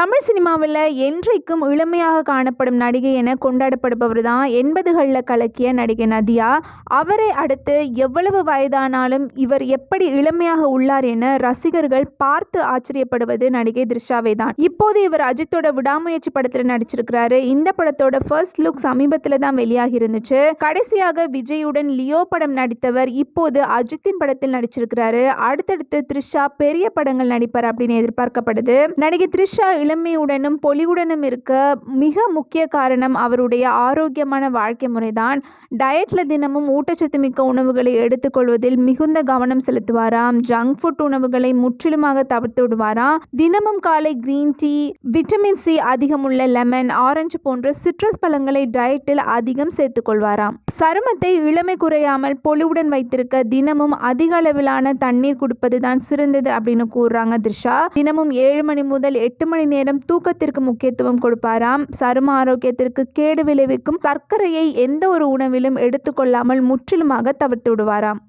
தமிழ் சினிமாவில் என்றைக்கும் இளமையாக காணப்படும் நடிகை என கொண்டாடப்படுபவர் தான் 80களில் கலக்கிய நடிகை நதியா. அவரை அடுத்து எவ்வளவு வயதானாலும் இவர் எப்படி இளமையாக உள்ளார் என ரசிகர்கள் பார்த்து ஆச்சரியப்படுவது நடிகை த்ரிஷாவை தான். இப்போது இவர் அஜித்தோட விடாமுயற்சி படத்தில் நடிச்சிருக்கிறாரு. இந்த படத்தோட ஃபர்ஸ்ட் லுக் சமீபத்தில் தான் வெளியாகி இருந்துச்சு. கடைசியாக விஜயுடன் லியோ படம் நடித்தவர் இப்போது அஜித்தின் படத்தில் நடிச்சிருக்கிறாரு. அடுத்தடுத்து த்ரிஷா பெரிய படங்கள் நடிப்பார் அப்படின்னு எதிர்பார்க்கப்படுது. நடிகை த்ரிஷா இளமையுடனும் பொலிவுடனும் இருக்க மிக முக்கிய காரணம் அவருடைய ஆரோக்கியமான வாழ்க்கை முறைதான். டயட்ல தினமும் ஊட்டச்சத்து மிக்க உணவுகளை எடுத்துக்கொள்வதில் மிகுந்த கவனம் செலுத்துவாராம். ஜங்க் ஃபுட் உணவுகளை முற்றிலுமாக தவிர்த்து விடுவாராம். தினமும் காலை கிரீன் டீ, விட்டமின் சி அதிகமுள்ள லெமன், ஆரஞ்சு போன்ற சிட்ரஸ் பழங்களை டயட்டில் அதிகம் சேர்த்துக் கொள்வாராம். சருமத்தை இளமை குறையாமல் பொலிவுடன் வைத்திருக்க தினமும் அதிக அளவிலான தண்ணீர் குடிப்பது தான் சிறந்தது அப்படின்னு கூறுறாங்க த்ரிஷா. தினமும் 7 மணி முதல் 8 மணி நேரம் தூக்கத்திற்கு முக்கியத்துவம் கொடுப்பாராம். சரும ஆரோக்கியத்திற்கு கேடு விளைவிக்கும் சர்க்கரையை எந்த ஒரு உணவிலும் எடுத்துக்கொள்ளாமல் முற்றிலுமாக தவிர்த்து விடுவாராம்.